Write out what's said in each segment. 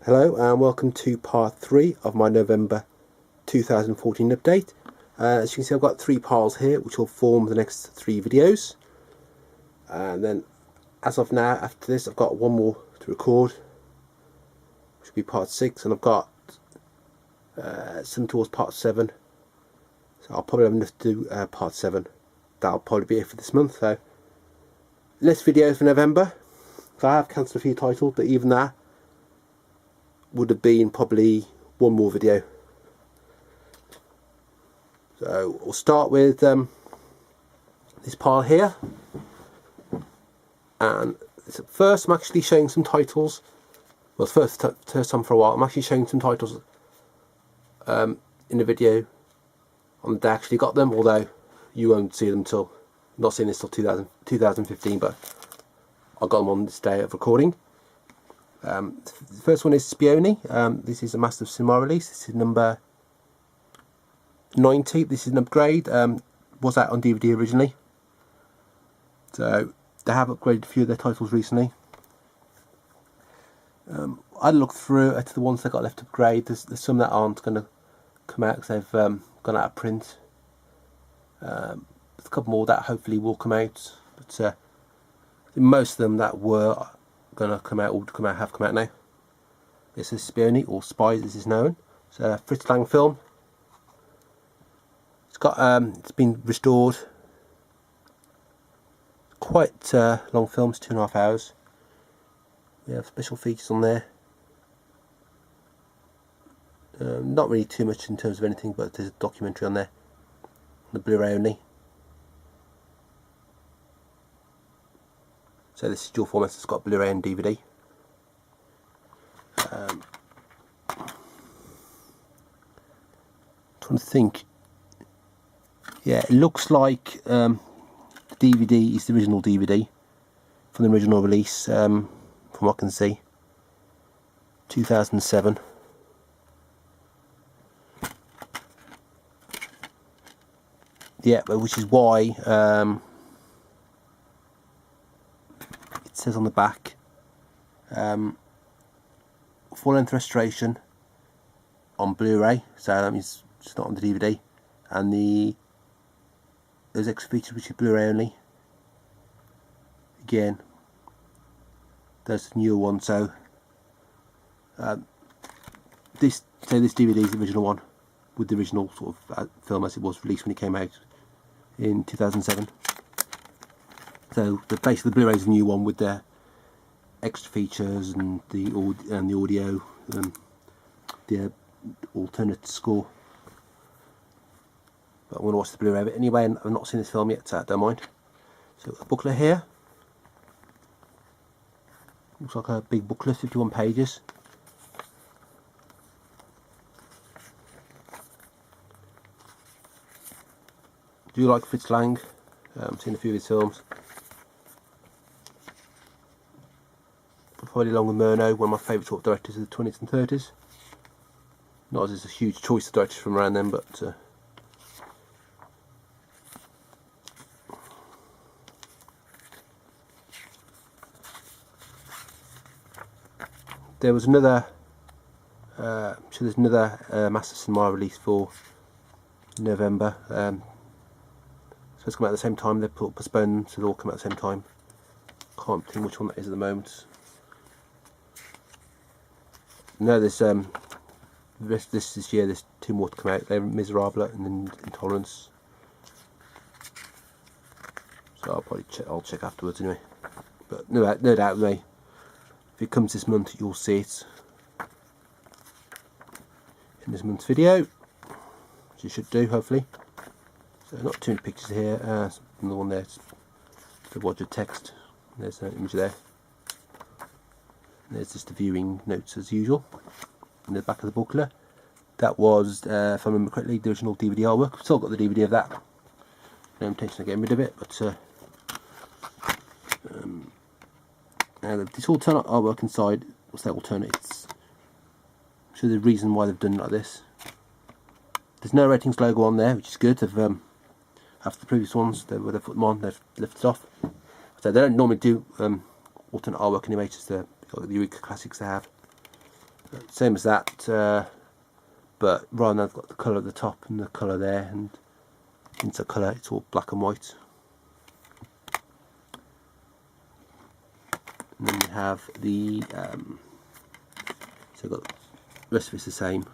Hello and welcome to part 3 of my November 2014 update. As you can see, I've got 3 piles here which will form the next 3 videos, and then as of now, after this, I've got one more to record, which will be part 6, and I've got some towards part 7, so I'll probably have enough to do part 7. That'll probably be it for this month. So less videos for November. So I have cancelled a few titles, but even that would have been probably one more video. So we'll start with this pile here, and first I'm actually showing some titles. Well, first time for a while I'm actually showing some titles in the video on the day I actually got them, although you won't see them till, not seeing this till 2015, but I got them on this day of recording. The first one is Spioni. This is a Master of Cinema release. This is number 90. This is an upgrade. Was out on DVD originally, so they have upgraded a few of their titles recently. I looked through at the ones that got left to upgrade. There's some that aren't going to come out because they've gone out of print. There's a couple more that hopefully will come out, but most of them that were gonna come out have come out now. This is Spioni, or Spies as it's known. It's a Fritz Lang film. It's got it's been restored. Quite long films, 2.5 hours. We have special features on there. Not really too much in terms of anything, but there's a documentary on there. The Blu-ray only. So this is dual format, it's got Blu-ray and DVD. Trying to think. Yeah, it looks like the DVD is the original DVD from the original release, from what I can see, 2007. Yeah, but which is why it says on the back, full-length restoration on Blu-ray, so that means it's not on the DVD, and those extra features which is Blu-ray only. Again, there's the newer one. So this DVD is the original one, with the original sort of film as it was released when it came out in 2007. So basically the Blu-ray is the new one with the extra features and the audio, the alternate score. But I'm going to watch the Blu-ray of it anyway, and I've not seen this film yet, so I don't mind. So a booklet here. Looks like a big booklet, 51 pages. Do you like Fritz Lang? I've seen a few of his films. Probably along with Murnau, one of my favourite sort of directors of the 20s and 30s. Not as there's a huge choice of directors from around then, but there was another, so there's another Master Cinema release for November. So it's come out at the same time. They postponed them, so they all come out at the same time. Can't think which one that is at the moment. No, there's this year there's 2 more to come out. They're Miserable and then Intolerance. So I'll probably check afterwards anyway. But no doubt, mate, if it comes this month, you'll see it in this month's video, which you should do, hopefully. So not too many pictures here. Another one there, the Roger text. There's an image there. There's just the viewing notes as usual in the back of the booklet. That was, if I remember correctly, the original DVD artwork. I've still got the DVD of that. No intention of getting rid of it, but now this alternate artwork inside. What's that alternate? It's show the reason why they've done it like this. There's no ratings logo on there, which is good. After the previous ones, they would have put them on. They've left it off. So they don't normally do alternate artwork anyway. Just the Eureka Classics they have. So, same as that, but rather than I've got the colour at the top and the colour there, and insert colour, it's all black and white. And then we have the so we've got the rest of it's the same.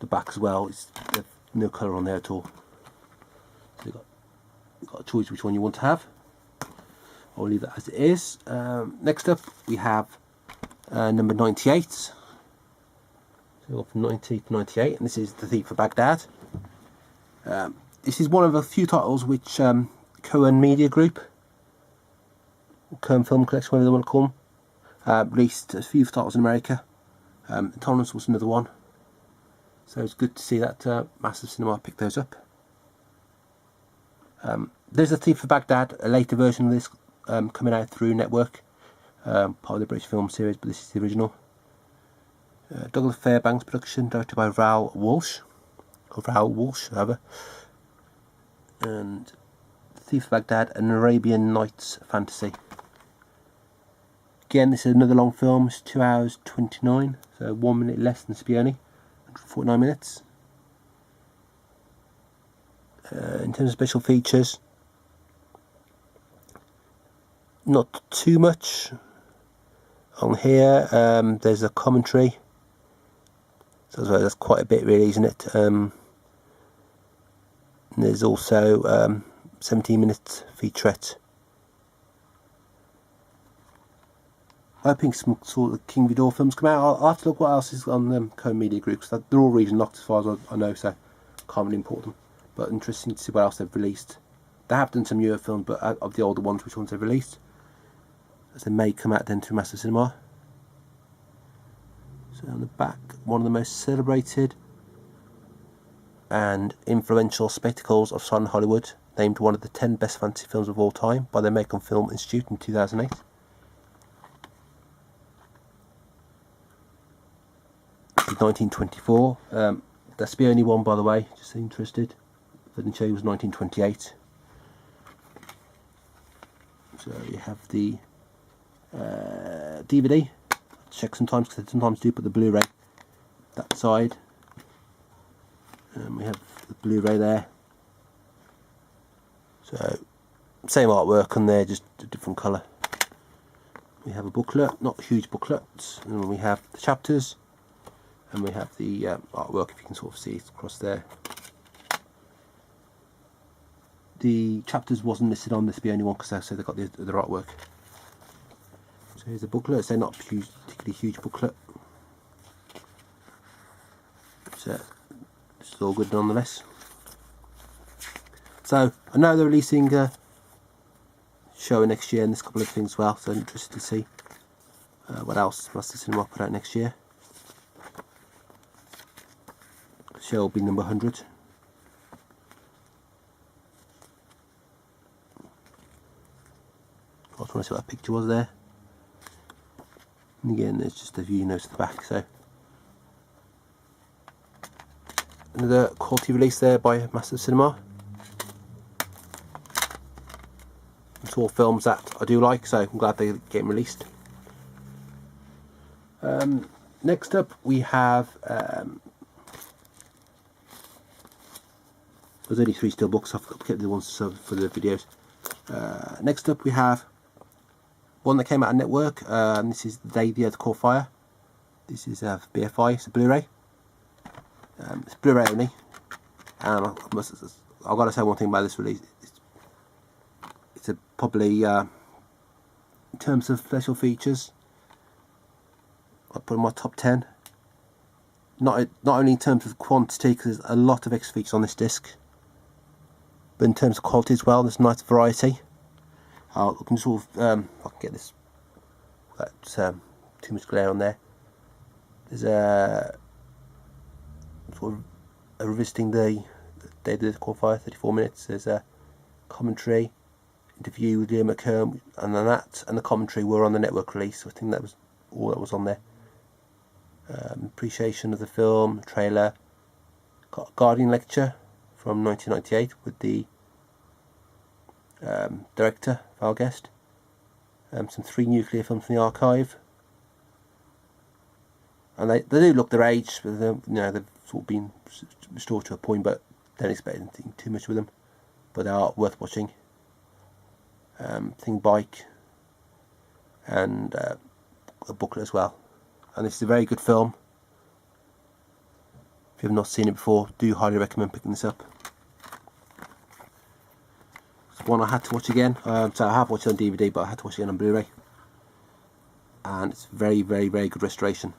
The back as well, there's no colour on there at all. So you've got a choice which one you want to have. I'll leave that as it is. Next up we have number 98. So we've got from 90 to 98, and this is The Thief of Baghdad. This is one of a few titles which Cohen Media Group, or Cohen Film Collection, whatever they want to call them, released a few titles in America. Tolerance was another one. So it's good to see that Massive Cinema picked those up. There's The Thief of Baghdad, a later version of this coming out through Network, part of the British film series, but this is the original. Douglas Fairbanks production, directed by Raoul Walsh, however. And The Thief of Baghdad, an Arabian Nights fantasy. Again, this is another long film. It's 2 hours 29, so 1 minute less than Spione. 49 minutes. In terms of special features, not too much on here. There's a commentary, so that's quite a bit really, isn't it? And there's also 17 minutes featurette. Hoping some sort of King Vidor films come out. I'll have to look what else is on Cohen Media Group, because they're all region locked as far as I know, so can't really import them. But interesting to see what else they've released. They have done some newer films, but of the older ones, which ones they've released, as they may come out then to Massive Cinema. So on the back, one of the most celebrated and influential spectacles of silent Hollywood, named one of the 10 best fantasy films of all time by the American Film Institute in 2008. This is 1924. That's the only one, by the way, just so interested. If I didn't show you, it was 1928. So you have the DVD. Check sometimes, because I sometimes do put the Blu-ray that side. And we have the Blu-ray there. So same artwork on there, just a different colour. We have a booklet, not a huge booklet, and then we have the chapters, and we have the artwork, if you can sort of see it across there. The chapters wasn't listed on this, the only one, because I said they got the other artwork. So here's the booklet. It's not a particularly huge booklet, so it's all good nonetheless. So I know they're releasing a show next year and there's a couple of things as well, so I'm interested to see what else Massive Cinema put out next year. The show will be number 100. I just want to see what that picture was there. And again, there's just a view notes at the back. So another quality release there by Massive Cinema. It's all films that I do like, so I'm glad they're getting released. Next up we have there's only 3 still books. I've kept the ones for the videos. Next up we have one that came out of Network. This is They the Earth Caught Fire. This is BFI. It's a Blu-ray. It's Blu-ray only, and I've got to say one thing about this release. It's probably in terms of special features, I'll put in my top 10. Not only in terms of quantity, because there's a lot of extra features on this disc, but in terms of quality as well. There's a nice variety. I can sort of I can get this without too much glare on there. There's a sort of revisiting the Day of the Caught Fire, 34 minutes. There's a commentary, interview with Liam McKern, and then that and the commentary were on the Network release. So I think that was all that was on there. Appreciation of the film, trailer, got a Guardian lecture from 1998 with the director, Val Guest. Some 3 nuclear films from the archive. and they do look their age, but you know, they've sort of been restored to a point, but don't expect anything too much with them. But they are worth watching. Thing Bike, and a booklet as well. And this is a very good film. If you have not seen it before, do highly recommend picking this up. It's one I had to watch again. So I have watched it on DVD, but I had to watch it again on Blu-ray. And it's very, very, very good restoration.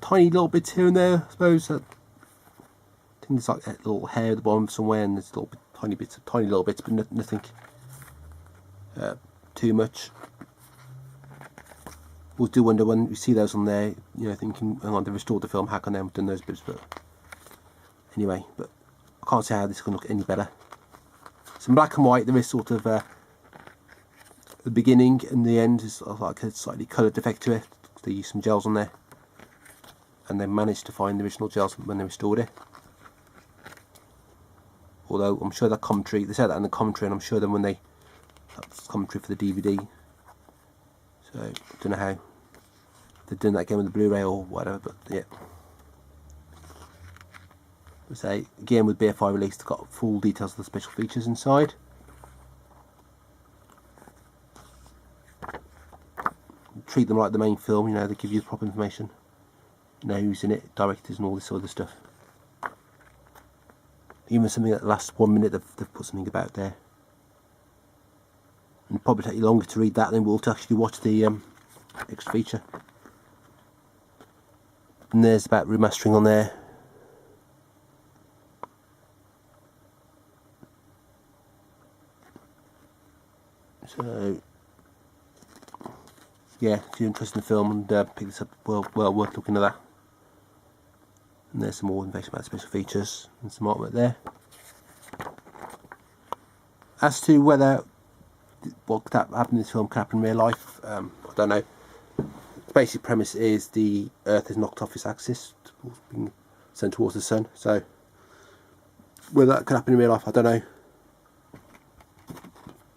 Tiny little bits here and there, I suppose. I think there's like a little hair at the bottom somewhere, and there's little tiny little bits, but nothing too much. We do wonder when we see those on there, you know, thinking, hang on, they restored the film, how can they have done those bits? But anyway, but I can't see how this can look any better. So in black and white, there is sort of the beginning and the end is like a slightly coloured effect to it. They used some gels on there, and they managed to find the original gels when they restored it. Although I'm sure that commentary, they said that in the commentary, and I'm sure then when they, that's commentary for the DVD. So I don't know how they've done that again with the Blu-ray or whatever, but yeah. So again with BFI release, they've got full details of the special features inside. Treat them like the main film, you know, they give you the proper information. You know who's in it, directors and all this sort of stuff. Even something that lasts 1 minute, they've put something about there. And it'll probably take you longer to read that than it will to actually watch the extra feature. And there's about remastering on there. So yeah, if you're interested in the film and pick this up, well worth looking at that. And there's some more information about special features and some artwork there. As to whether what happened in this film could happen in real life, I don't know. The basic premise is the Earth has knocked off its axis, being sent towards the sun. So whether that could happen in real life, I don't know.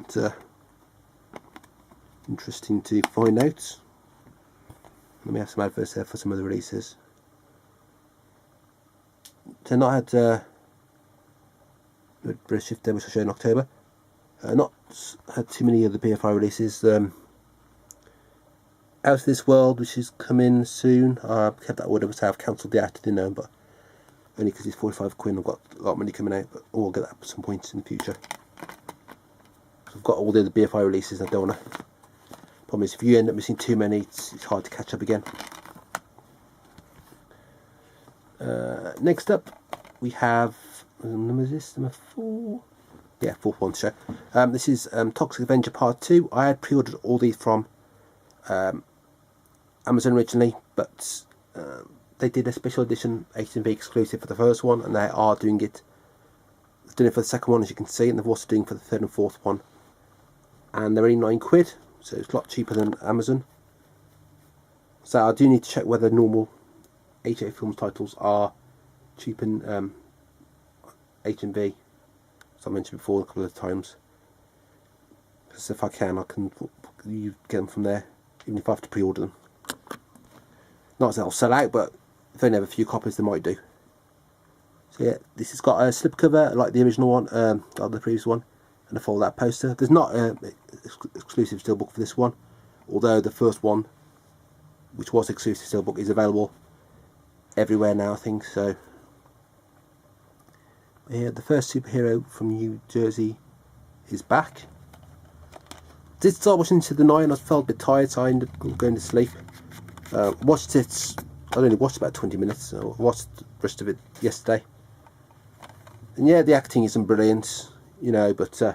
It's interesting to find out. Let me have some adverts there for some of the releases. So not had the British Shift there, which I showed in October. Not had too many of the BFI releases. Out of This World, which is coming soon. I kept that order, but I've cancelled the act, didn't know, but only because it's 45 quid. I've got a lot of money coming out, but I'll get that at some point in the future. So I've got all the other BFI releases. I don't want to. Problem is, if you end up missing too many, it's hard to catch up again. Next up, we have, number is this? Number 4? Yeah, fourth one to show. This is Toxic Avenger Part 2. I had pre-ordered all these from Amazon originally, but they did a special edition HMV exclusive for the first one, and they are doing it. They've done it for the second one, as you can see, and they're also doing it for the third and fourth one. And they're only £9, so it's a lot cheaper than Amazon. So I do need to check whether normal HA Films titles are cheap in HMV, as I mentioned before a couple of times. Because if I can you get them from there, even if I have to pre-order them. Not as they'll sell out, but if they only have a few copies, they might do. So yeah, this has got a slipcover like the original one, like the previous one, and a fold-out poster. There's not an exclusive steelbook for this one, although the first one, which was exclusive steelbook, is available everywhere now, I think. So yeah, the first superhero from New Jersey is back. Did start watching Into the Night and I felt a bit tired, so I ended up going to sleep. Watched it, I only watched about 20 minutes, so I watched the rest of it yesterday. And yeah, the acting isn't brilliant, you know, but I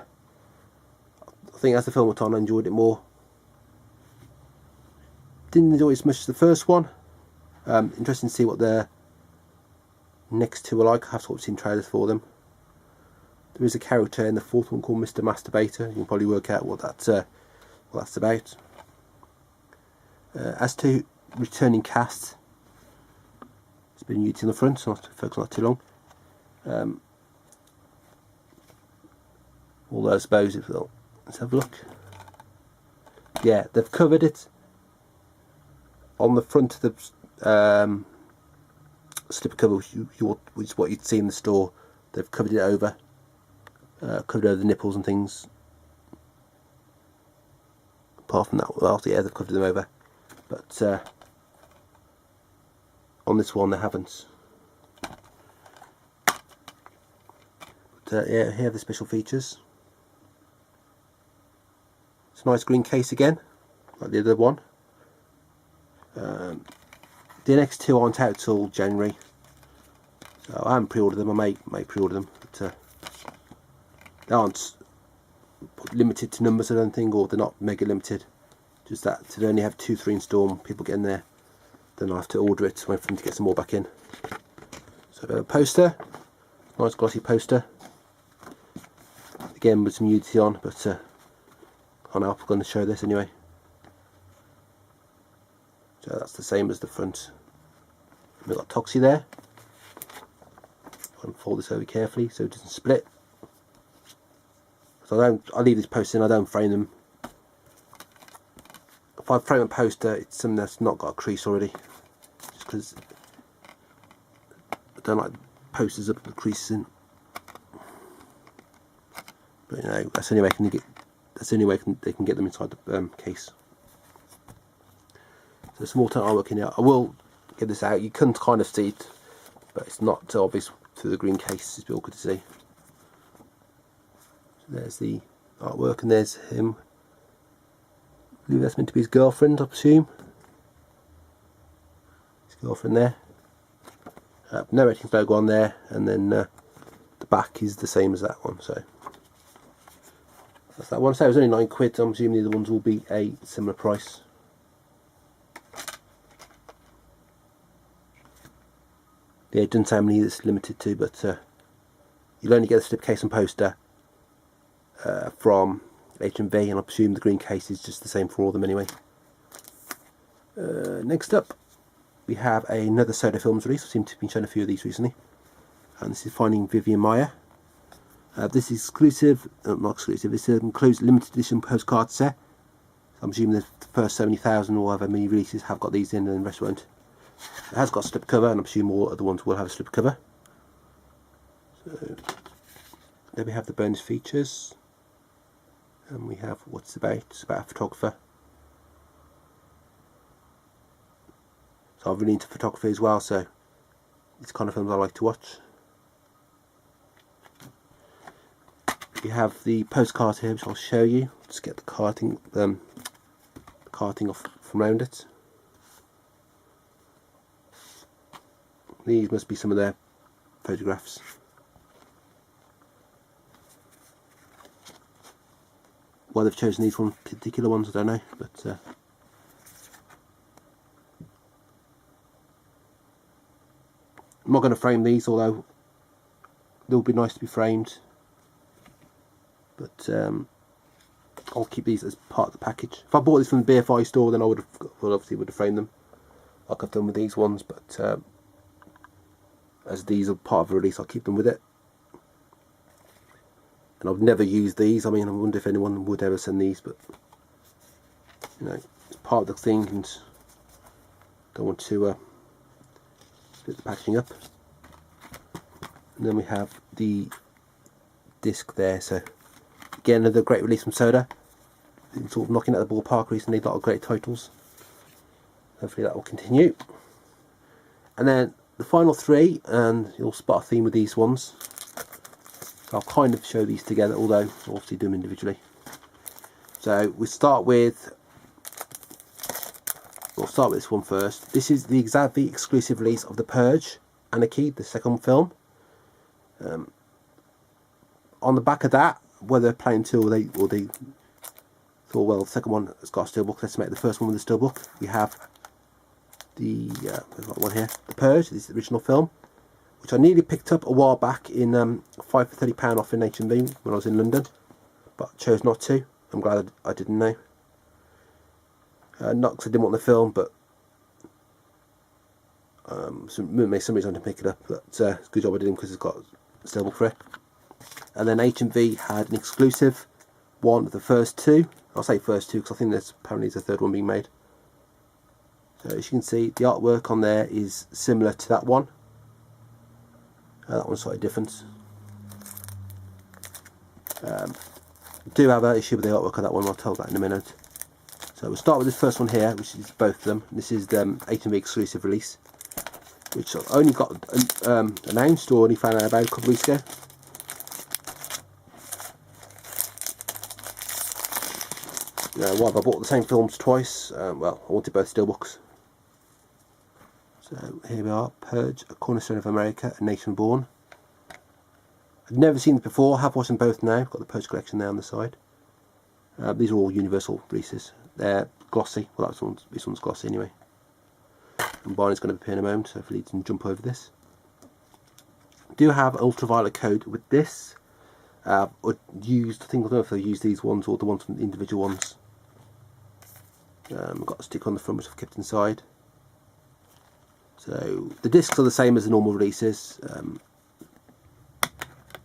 think as the film went on, I enjoyed it more. Didn't enjoy it as much as the first one. Interesting to see what the next two are like. I have sort of seen trailers for them. There is a character in the fourth one called Mr. Masturbator. You can probably work out what that's about. As to returning cast, it's been Unity on the front, so folks not too long. Although I suppose if let's have a look. Yeah, they've covered it. on the front of the slipcover, which is what you'd see in the store, they've covered it over, covered over the nipples and things. Apart from that, well, yeah, they've covered them over, but on this one they haven't. But yeah, here are the special features. It's a nice green case again, like the other one. The next two aren't out till January, so I haven't pre-ordered them. I may pre-order them, but they aren't limited to numbers, I don't think, or they're not mega limited. Just that they only have 2-3 in store, and people get in there, then I have to order it, wait for them to get some more back in. So a bit of a poster, nice glossy poster, again with some nudity on, but I'm going to show this anyway. So that's the same as the front. We've got Toxie there. I'll fold this over carefully so it doesn't split. So I leave these posters in, I don't frame them. If I frame a poster, it's something that's not got a crease already. Just because I don't like posters up with creases in. But you know, that's the only way they can get them inside the case. So some more artwork in here. I will get this out. You can kind of see it, but it's not so obvious through the green case. It's real good to see. So there's the artwork, and there's him. I believe that's meant to be his girlfriend, I presume. His girlfriend there. No ratings logo on there, and then the back is the same as that one. So that's that one. So it was only £9. I'm assuming the other ones will be a similar price. Yeah, it doesn't say how many it's limited to, but you'll only get the slipcase and poster from H&V, and I presume the green case is just the same for all of them anyway. Next up, we have another Soda Films release. I seem to have been shown a few of these recently, and this is Finding Vivian Maya. This is exclusive, not exclusive, this includes limited edition postcard set. I'm assuming the first 70,000 or however many releases have got these in, and the rest won't. It has got a slipcover, and I'm assuming all other ones will have a slipcover. So there we have the bonus features, and we have what it's about. It's about a photographer. So I'm really into photography as well, so it's kind of films I like to watch. We have the postcard here, which I'll show you. Just get the carting off from around it. These must be some of their photographs. Why they've chosen these particular ones, I don't know, but I'm not going to frame these, although they would be nice to be framed. But I'll keep these as part of the package. If I bought this from the BFI store, then I would have framed them like I've done with these ones. But as these are part of a release, I'll keep them with it. And I've never used these. I mean, I wonder if anyone would ever send these, but you know, it's part of the thing, and don't want to split the packaging up. And then we have the disc there. So again, another great release from Soda. It's sort of knocking out the ballpark recently. A lot of great titles. Hopefully that will continue. And then the final three, and you'll spot a theme with these ones. I'll kind of show these together, although I'll obviously do them individually. So we'll start with this one first. This is the exactly exclusive release of The Purge, Anarchy, the second film. On the back of that, whether playing two or they thought, well, the second one has got a steelbook, let's make the first one with the steelbook. We have the there's one here, The Purge. This is the original film, which I nearly picked up a while back in 5 for £30 off in H&V when I was in London, but chose not to. I'm glad I didn't know. Not because I didn't want the film, but some reason I didn't pick it up. But it's a good job I didn't, because it's got a steelbook for it. And then H&V had an exclusive one of the first two. I'll say first two because I think there's apparently a third one being made. So as you can see, the artwork on there is similar to that one. That one's slightly different. Do have an issue with the artwork on that one, I'll tell that in a minute. So we'll start with this first one here, which is both of them. This is the HMV exclusive release, which I only got announced or only found out about a couple of weeks ago. Why have I bought the same films twice? Well, I wanted both steelbooks. So here we are, Purge, A Cornerstone of America, A Nation Born. I've never seen them before, have watched them both now. Got the Purge collection there on the side. These are all Universal releases. They're glossy. Well, this one's glossy anyway. And Barney's going to appear in a moment, so hopefully you can jump over this. I do have an ultraviolet code with this. Or used, I think, I don't know if they use these ones or the ones from the individual ones. I've got a sticker on the front which I've kept inside. So the discs are the same as the normal releases.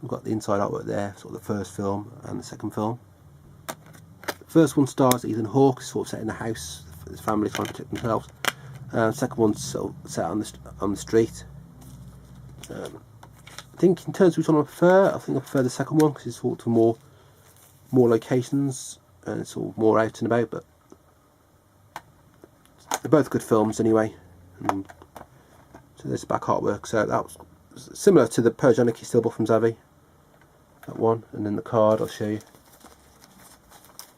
We've got the inside artwork there, sort of the first film and the second film. The first one stars Ethan Hawke, sort of set in a house, his family trying to protect themselves. The second one's sort of set on the street. I think in terms of which one I prefer the second one because it's sort of more locations and sort of more out and about. But they're both good films anyway. And so there's the back artwork. So that was similar to the Purge Anarchy Steelbook from Zavvi. That one, and then the card I'll show you.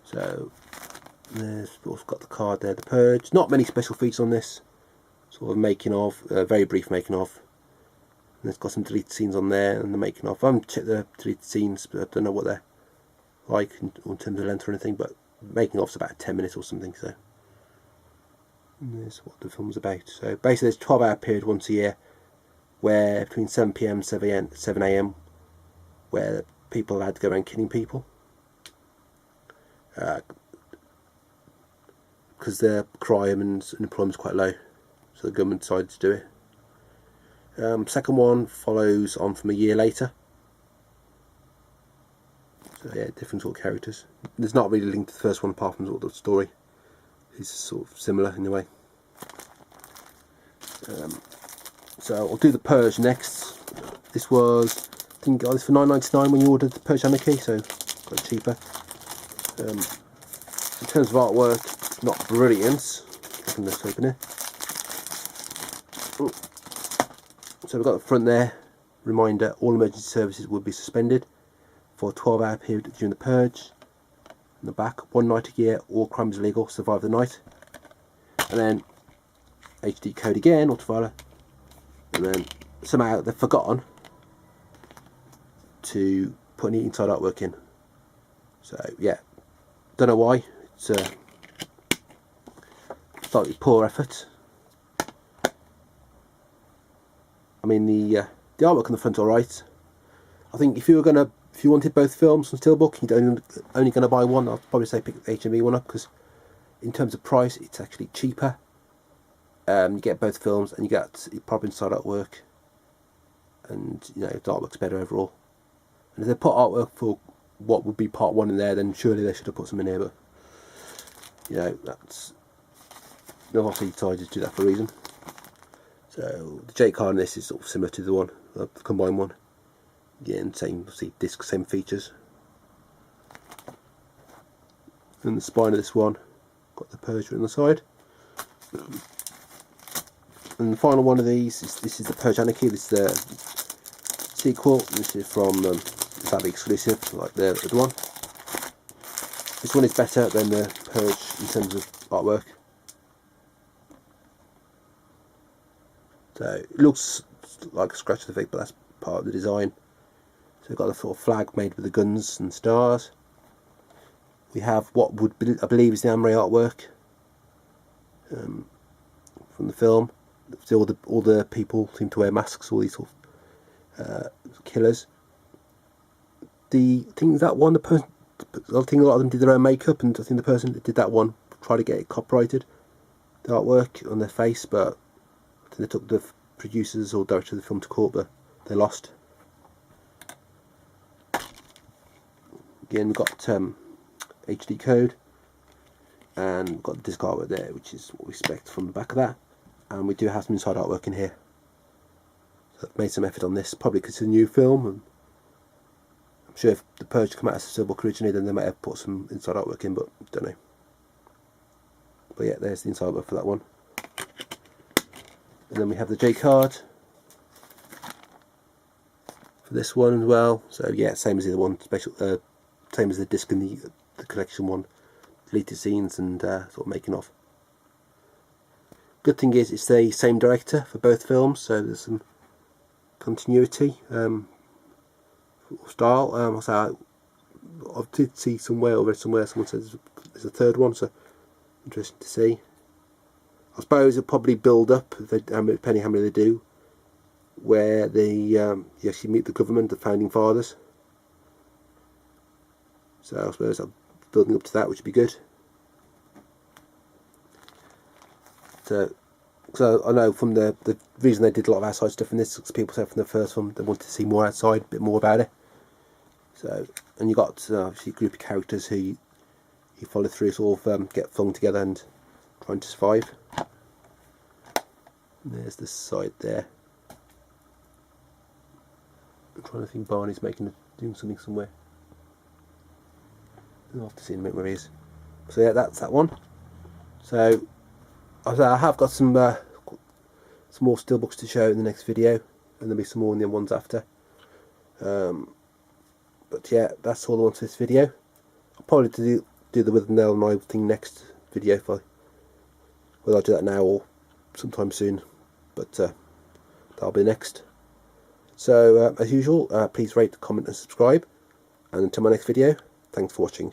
So there's also got the card there, the Purge. Not many special features on this. Sort of making of, very brief making of. And it's got some deleted scenes on there and the making of. I haven't checked the deleted scenes, but I don't know what they're like in terms of length or anything. But making of's about 10 minutes or something. So and there's what the film's about. So basically, there's a 12-hour period once a year, where between 7 PM and 7 AM, where people had to go around killing people. Because their crime and unemployment is quite low, so the government decided to do it. Second one follows on from a year later. So yeah, different sort of characters. There's not really linked to the first one apart from sort of the story. It's sort of similar in a way. So I'll do the Purge next. This was, I think I got this for $9.99 when you ordered the Purge Anarchy, so quite cheaper. In terms of artwork, it's not brilliant. I can just open it. So we've got the front there, reminder, all emergency services will be suspended for a 12-hour period during the Purge. On the back, 1 night a year, all crimes illegal, survive the night. And then HD code again, ultraviolet. And then somehow they've forgotten to put any inside artwork in. So yeah, don't know why. It's a slightly poor effort. I mean the artwork on the front's alright. I think if you wanted both films from Steelbook, you're only going to buy one, I'd probably say pick the HMV one up, because in terms of price it's actually cheaper. You get both films and you get proper inside artwork, and you know, the artwork's better overall. And if they put artwork for what would be part 1 in there, then surely they should have put some in here, but you know, that's, they've obviously decided to do that for a reason. So the J card in this is sort of similar to the one, the combined one. Again, same, see, disc, same features. And the spine of this one, got the Purge on the side. And the final one of these is, this is the Purge Anarchy. This is the sequel. This is from Zavvi exclusive, like the other one. This one is better than the Purge in terms of artwork. So it looks like a scratch effect, but that's part of the design. So we've got the sort of flag made with the guns and stars. We have what would be, I believe, is the Amray artwork from the film. So all the people seem to wear masks, all these sort of killers. The thing is that one, I think a lot of them did their own makeup, and I think the person that did that one tried to get it copyrighted, the artwork on their face, but I think they took the producers or director of the film to court, but they lost. Again, we've got HD code. and we've got the disc artwork there, which is what we expect from the back of that. And we do have some inside artwork in here. So I've made some effort on this, probably because it's a new film, and I'm sure if The Purge came out as a steelbook originally, then they might have put some inside artwork in, but don't know. But yeah, there's the inside artwork for that one. And then we have the J card for this one as well. So yeah, same as the other one, same as the disc in the collection one. Deleted scenes and sort of making of. Good thing is it's the same director for both films, so there's some continuity style. So I did see somewhere or read somewhere someone says there's a third one, so interesting to see. I suppose it'll probably build up, depending how many they do, where they you actually meet the government, the founding fathers. So I suppose I'm building up to that, which would be good. So I know from the reason they did a lot of outside stuff in this, because people said from the first one they wanted to see more outside, a bit more about it. So, and you got obviously a group of characters who you follow through, sort of get flung together and trying to survive. And there's the side there. I'm trying to think. Barney's doing something somewhere. I'll have to see in a minute where he is. So yeah, that's that one. So I have got some more steelbooks to show in the next video, and there'll be some more in the ones after. But yeah, that's all I want for this video. I'll probably do the with the nail and eye thing next video, whether I'll do that now or sometime soon. But that'll be next. So as usual, please rate, comment and subscribe. And until my next video, thanks for watching.